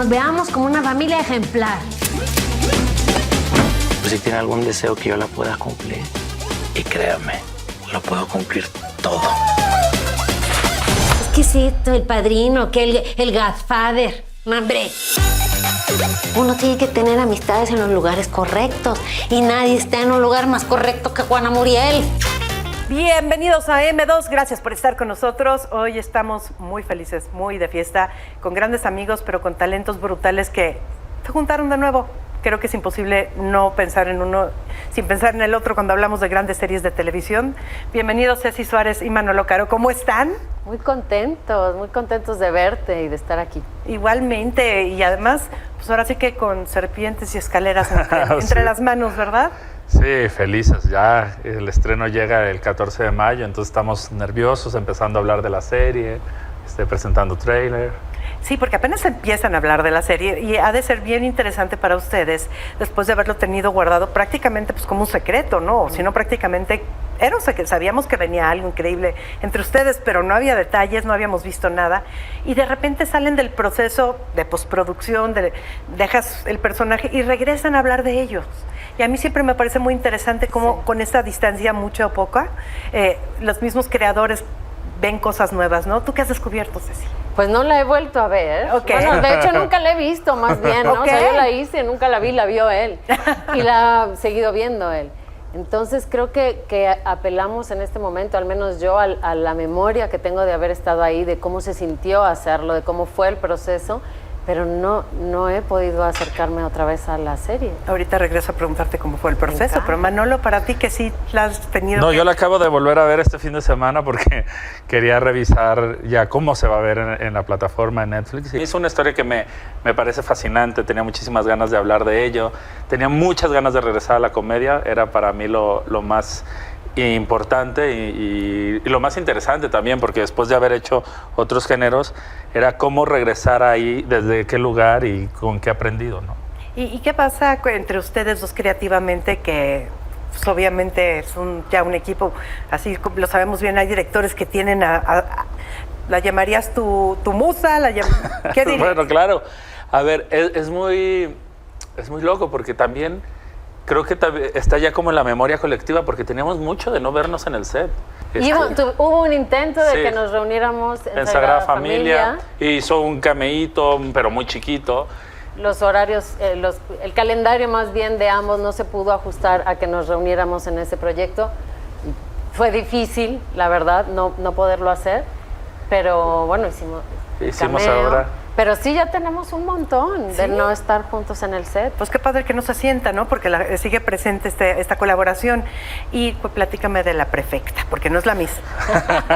nos veamos como una familia ejemplar. Si tiene algún deseo que yo la pueda cumplir, y créame, lo puedo cumplir todo. Es que es esto, el padrino, que el Godfather. No, hombre. Uno tiene que tener amistades en los lugares correctos y nadie está en un lugar más correcto que Juana Muriel. Bienvenidos a M2, gracias por estar con nosotros. Hoy estamos muy felices, muy de fiesta, con grandes amigos, pero con talentos brutales que se juntaron de nuevo. Creo que es imposible no pensar en uno sin pensar en el otro cuando hablamos de grandes series de televisión. Bienvenidos Ceci Suárez y Manolo Caro, ¿cómo están? Muy contentos de verte y de estar aquí. Igualmente, y además, pues ahora sí que con serpientes y escaleras entre las manos, ¿verdad? Sí, felices. Ya el estreno llega el 14 de mayo, entonces estamos nerviosos, empezando a hablar de la serie, presentando tráiler. Sí, porque apenas empiezan a hablar de la serie y ha de ser bien interesante para ustedes después de haberlo tenido guardado prácticamente pues como un secreto, ¿no? Si no, prácticamente era un secreto. Sabíamos que venía algo increíble entre ustedes, pero no había detalles, no habíamos visto nada. Y de repente salen del proceso de postproducción, dejas el personaje y regresan a hablar de ellos. Y a mí siempre me parece muy interesante cómo con esta distancia, mucha o poca, los mismos creadores ven cosas nuevas, ¿no? ¿Tú qué has descubierto, Ceci? Pues no la he vuelto a ver. Okay. Bueno, de hecho nunca la he visto, más bien, ¿no? Okay. O sea, yo la hice, nunca la vi, la vio él. Y la ha seguido viendo él. Entonces creo que apelamos en este momento, al menos yo, a la memoria que tengo de haber estado ahí, de cómo se sintió hacerlo, de cómo fue el proceso, pero no he podido acercarme otra vez a la serie. Ahorita regreso a preguntarte cómo fue el proceso, pero Manolo, para ti que sí la has tenido... No, yo la acabo de volver a ver este fin de semana porque quería revisar ya cómo se va a ver en la plataforma de Netflix. Y es una historia que me parece fascinante, tenía muchísimas ganas de hablar de ello, tenía muchas ganas de regresar a la comedia, era para mí lo más importante y lo más interesante también, porque después de haber hecho otros géneros, era cómo regresar ahí, desde qué lugar y con qué he aprendido, ¿no? ¿Y qué pasa entre ustedes dos creativamente que... Pues obviamente es ya un equipo, así lo sabemos bien, hay directores que tienen ¿la llamarías tu musa? ¿Qué dirías? Bueno, claro. A ver, es muy loco porque también creo que está ya como en la memoria colectiva porque teníamos mucho de no vernos en el set. Hubo un intento de sí, que nos reuniéramos en Sagrada Familia. Hizo un cameíto, pero muy chiquito. Los horarios, el calendario más bien de ambos no se pudo ajustar a que nos reuniéramos en ese proyecto. Fue difícil, la verdad, no poderlo hacer, pero bueno, hicimos ahora. Pero sí ya tenemos un montón de no estar juntos en el set. Pues qué padre que no se sienta, ¿no? Porque sigue presente esta colaboración. Y pues platícame de la prefecta, porque no es la Miss.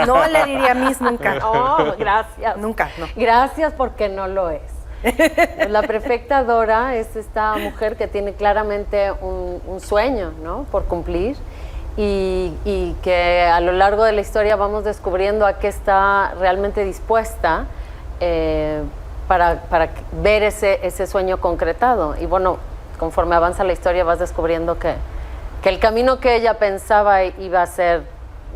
No le diría Miss nunca. Oh, gracias. Nunca, no. Gracias porque no lo es. La prefecta Dora es esta mujer que tiene claramente un sueño, ¿no? Por cumplir y que a lo largo de la historia vamos descubriendo a qué está realmente dispuesta para ver ese sueño concretado. Y bueno, conforme avanza la historia vas descubriendo que el camino que ella pensaba iba a ser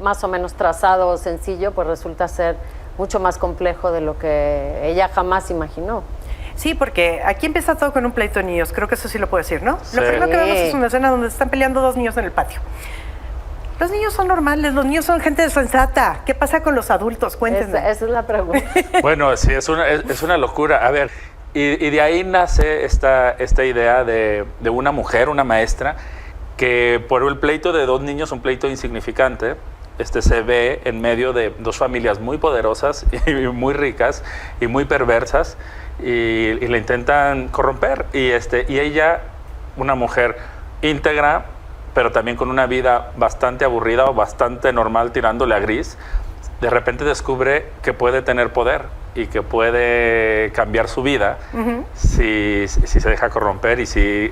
más o menos trazado o sencillo, pues resulta ser mucho más complejo de lo que ella jamás imaginó. Sí, porque aquí empieza todo con un pleito de niños, creo que eso sí lo puedo decir, ¿no? Sí. Lo primero que vemos es una escena donde están peleando dos niños en el patio. Los niños son normales, los niños son gente sensata. ¿Qué pasa con los adultos? Cuéntenme. Esa es la pregunta. Bueno, sí, es una locura. A ver, y de ahí nace esta idea de una mujer, una maestra, que por el pleito de dos niños, un pleito insignificante, se ve en medio de dos familias muy poderosas y muy ricas y muy perversas y la intentan corromper. Y ella, una mujer íntegra, pero también con una vida bastante aburrida o bastante normal tirándole a gris, de repente descubre que puede tener poder y que puede cambiar su vida si se deja corromper y si...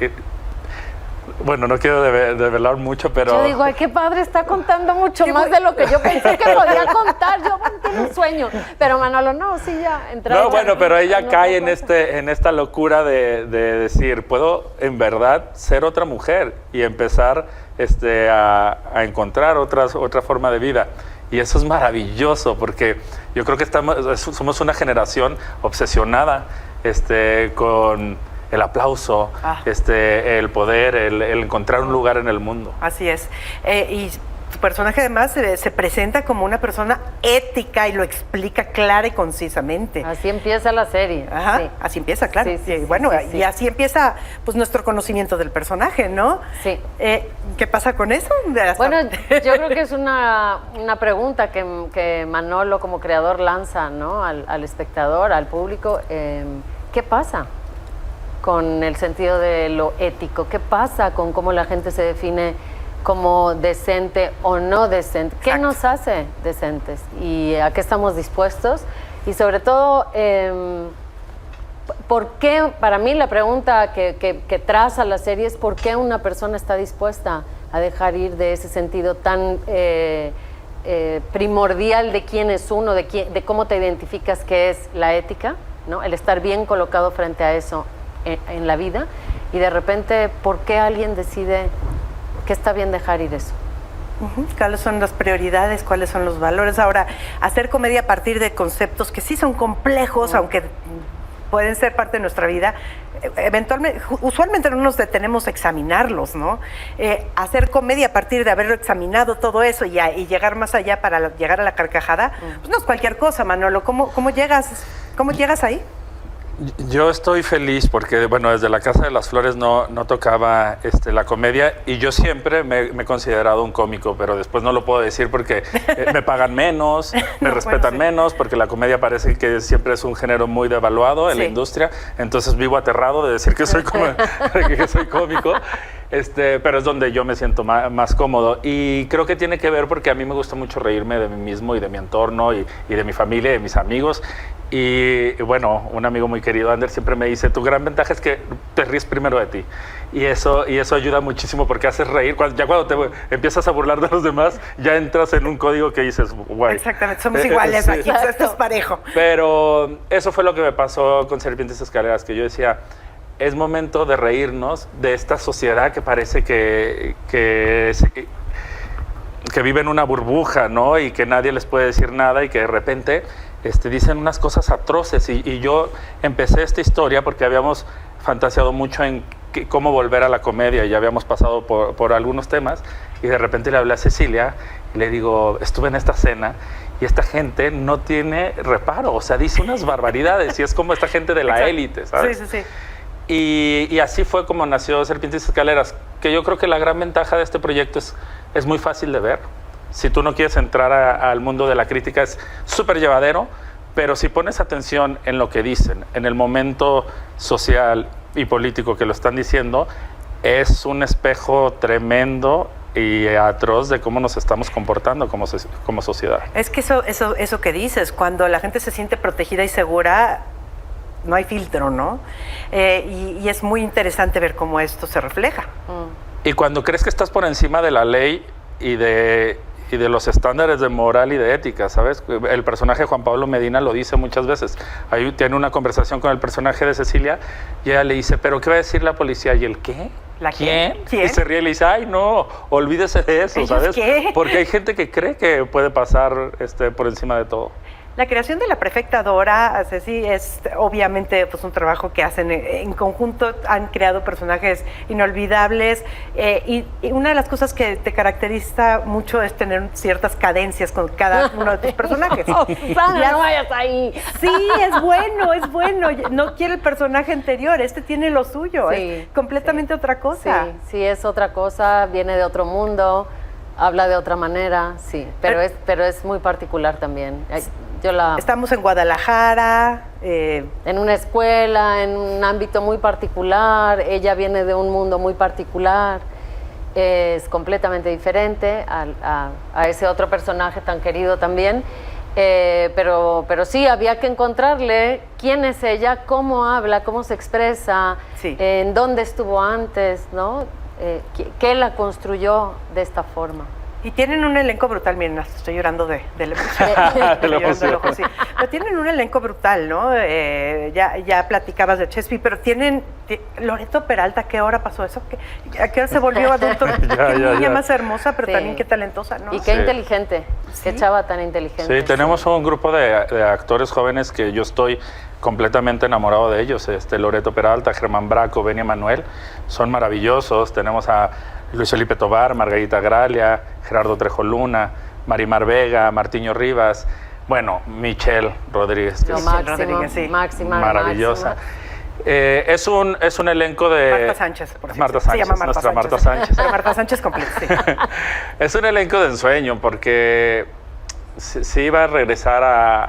Bueno, no quiero develar mucho, pero... Yo digo, ay, qué padre, está contando mucho más de lo que yo pensé que podía contar. Yo tengo un sueño. Pero Manolo, no, sí, ya entraba. No, bueno, pero ella cae en esta locura de decir, puedo en verdad ser otra mujer y empezar a encontrar otra forma de vida. Y eso es maravilloso porque yo creo que somos una generación obsesionada con el aplauso, el poder, el encontrar un lugar en el mundo. Así es. Y tu personaje además se presenta como una persona ética y lo explica clara y concisamente. Así empieza la serie. Ajá, sí. así empieza, claro. Sí, sí, y sí, bueno, sí, sí. y así empieza pues nuestro conocimiento del personaje, ¿no? Sí. ¿Qué pasa con eso? Bueno, yo creo que es una pregunta que Manolo como creador lanza, ¿no? al espectador, al público. ¿Qué pasa con el sentido de lo ético? ¿Qué pasa con cómo la gente se define como decente o no decente? ¿Qué Exacto. nos hace decentes? ¿Y a qué estamos dispuestos? Y sobre todo, ¿por qué? Para mí la pregunta que traza la serie es ¿por qué una persona está dispuesta a dejar ir de ese sentido tan primordial de quién es uno, de cómo te identificas que es la ética, ¿no? El estar bien colocado frente a eso en la vida, y de repente, ¿por qué alguien decide que está bien dejar ir eso? ¿Cuáles son las prioridades? ¿Cuáles son los valores? Ahora, hacer comedia a partir de conceptos que sí son complejos, aunque pueden ser parte de nuestra vida, eventualmente, usualmente no nos detenemos a examinarlos, ¿no? Hacer comedia a partir de haber examinado todo eso y llegar más allá para llegar a la carcajada, pues no es cualquier cosa, Manolo. ¿Cómo llegas ahí? Yo estoy feliz porque, bueno, desde la Casa de las Flores no tocaba la comedia, y yo siempre me he considerado un cómico, pero después no lo puedo decir porque me pagan menos, me respetan menos, porque la comedia parece que siempre es un género muy devaluado en la industria, entonces vivo aterrado de decir que soy cómico. Pero es donde yo me siento más cómodo, y creo que tiene que ver porque a mí me gusta mucho reírme de mí mismo y de mi entorno y de mi familia y de mis amigos. Y bueno, un amigo muy querido, Ander, siempre me dice, tu gran ventaja es que te ríes primero de ti, y eso ayuda muchísimo porque haces reír. Cuando te empiezas a burlar de los demás, ya entras en un código que dices, guay. Exactamente, somos iguales sí. aquí, esto es parejo. Pero eso fue lo que me pasó con Serpientes Escaleras, que yo decía, es momento de reírnos de esta sociedad que parece que vive en una burbuja, ¿no? Y que nadie les puede decir nada, y que de repente dicen unas cosas atroces. Y yo empecé esta historia porque habíamos fantaseado mucho en cómo volver a la comedia, y ya habíamos pasado por algunos temas, y de repente le hablé a Cecilia y le digo, estuve en esta cena y esta gente no tiene reparo, o sea, dice unas barbaridades, y es como esta gente de la élite, ¿sabes? Sí. Y así fue como nació Serpientes Escaleras, que yo creo que la gran ventaja de este proyecto es muy fácil de ver. Si tú no quieres entrar al mundo de la crítica, es súper llevadero, pero si pones atención en lo que dicen, en el momento social y político que lo están diciendo, es un espejo tremendo y atroz de cómo nos estamos comportando como sociedad. Es que eso que dices, cuando la gente se siente protegida y segura, no hay filtro, ¿no? Y es muy interesante ver cómo esto se refleja. Y cuando crees que estás por encima de la ley y de los estándares de moral y de ética, ¿sabes? El personaje de Juan Pablo Medina lo dice muchas veces. Ahí tiene una conversación con el personaje de Cecilia y ella le dice, ¿pero qué va a decir la policía? ¿Y el qué? ¿Quién? Y se ríe y le dice, ay, no, olvídese de eso, ¿sabes? ¿Qué? Porque hay gente que cree que puede pasar por encima de todo. La creación de la prefecta Dora, Ceci, es obviamente pues, un trabajo que hacen en conjunto, han creado personajes inolvidables, y una de las cosas que te caracteriza mucho es tener ciertas cadencias con cada uno de tus personajes. Susana, no vayas ahí. Sí, es bueno, no quiere el personaje anterior, tiene lo suyo, es completamente otra cosa. Sí, es otra cosa, viene de otro mundo, habla de otra manera, sí, pero es muy particular también. Estamos en Guadalajara. En una escuela, en un ámbito muy particular, ella viene de un mundo muy particular, es completamente diferente a ese otro personaje tan querido también, pero sí, había que encontrarle quién es ella, cómo habla, cómo se expresa, en dónde estuvo antes, ¿no? ¿Qué la construyó de esta forma? Y tienen un elenco brutal, miren, estoy llorando de la emoción. Sí. Pero tienen un elenco brutal, ¿no? Ya platicabas de Chespi, pero tienen Loreto Peralta, ¿qué hora pasó eso? ¿A qué hora se volvió adulto? Qué niña más hermosa, pero también qué talentosa, ¿no? Y qué inteligente, qué chava tan inteligente. Sí, tenemos un grupo de actores jóvenes que yo estoy completamente enamorado de ellos. Loreto Peralta, Germán Braco, Beni Manuel, son maravillosos. Tenemos a Luis Felipe Tobar, Margarita Gralia, Gerardo Trejo Luna, Marimar Vega, Martiño Rivas, bueno, Michelle Rodríguez, que Lo es máximo, sí. máxima, maravillosa. máxima. Es un elenco de... Marta Sánchez, por cierto. Marta Se Sánchez, llama nuestra Marta Sánchez. Pero Marta Sánchez completo, sí. Es un elenco de ensueño porque si iba a regresar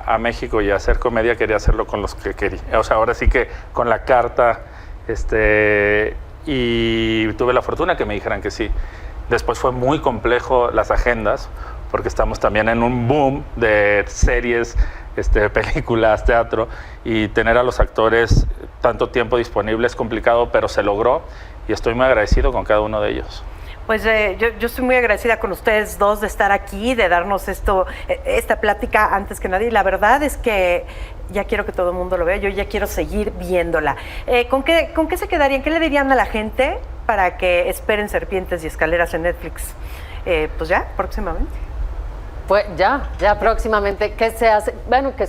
a México y a hacer comedia, quería hacerlo con los que quería. O sea, ahora sí que con la carta, y tuve la fortuna que me dijeran que sí. Después fue muy complejo las agendas, porque estamos también en un boom de series, películas, teatro, y tener a los actores tanto tiempo disponible es complicado, pero se logró y estoy muy agradecido con cada uno de ellos. Pues yo estoy muy agradecida con ustedes dos de estar aquí, de darnos esta plática antes que nadie. La verdad es que ya quiero que todo el mundo lo vea, yo ya quiero seguir viéndola. ¿Con qué se quedarían? ¿Qué le dirían a la gente para que esperen Serpientes y Escaleras en Netflix? Pues ya, próximamente. Pues ya próximamente, que se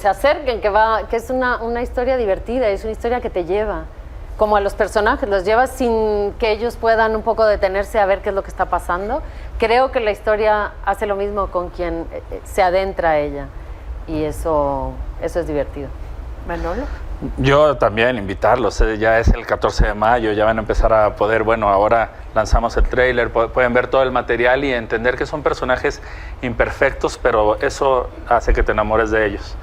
acerquen, que es una historia divertida, es una historia que te lleva, como a los personajes, los llevas sin que ellos puedan un poco detenerse a ver qué es lo que está pasando. Creo que la historia hace lo mismo con quien se adentra a ella, y eso es divertido. Manolo. Yo también invitarlos, ya es el 14 de mayo, ya van a empezar a poder, ahora lanzamos el tráiler, pueden ver todo el material y entender que son personajes imperfectos, pero eso hace que te enamores de ellos.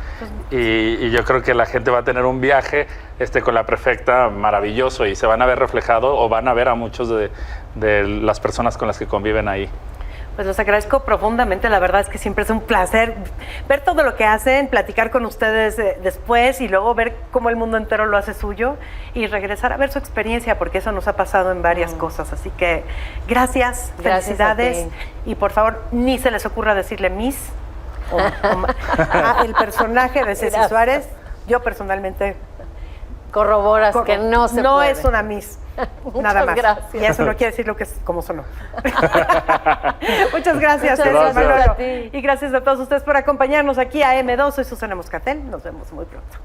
Y yo creo que la gente va a tener un viaje con la Prefecta maravilloso y se van a ver reflejado o van a ver a muchos de las personas con las que conviven ahí. Pues los agradezco profundamente, la verdad es que siempre es un placer ver todo lo que hacen, platicar con ustedes después y luego ver cómo el mundo entero lo hace suyo y regresar a ver su experiencia, porque eso nos ha pasado en varias cosas. Así que gracias felicidades y por favor ni se les ocurra decirle Miss el personaje de Ceci Suárez. Yo personalmente corroboras que no se puede. Es una Miss. Nada más. Gracias. Y eso no quiere decir lo que es como sonó. Muchas gracias, Muchas Manolo. gracias a ti. Y gracias a todos ustedes por acompañarnos aquí a M2. Soy Susana Moscatel. Nos vemos muy pronto.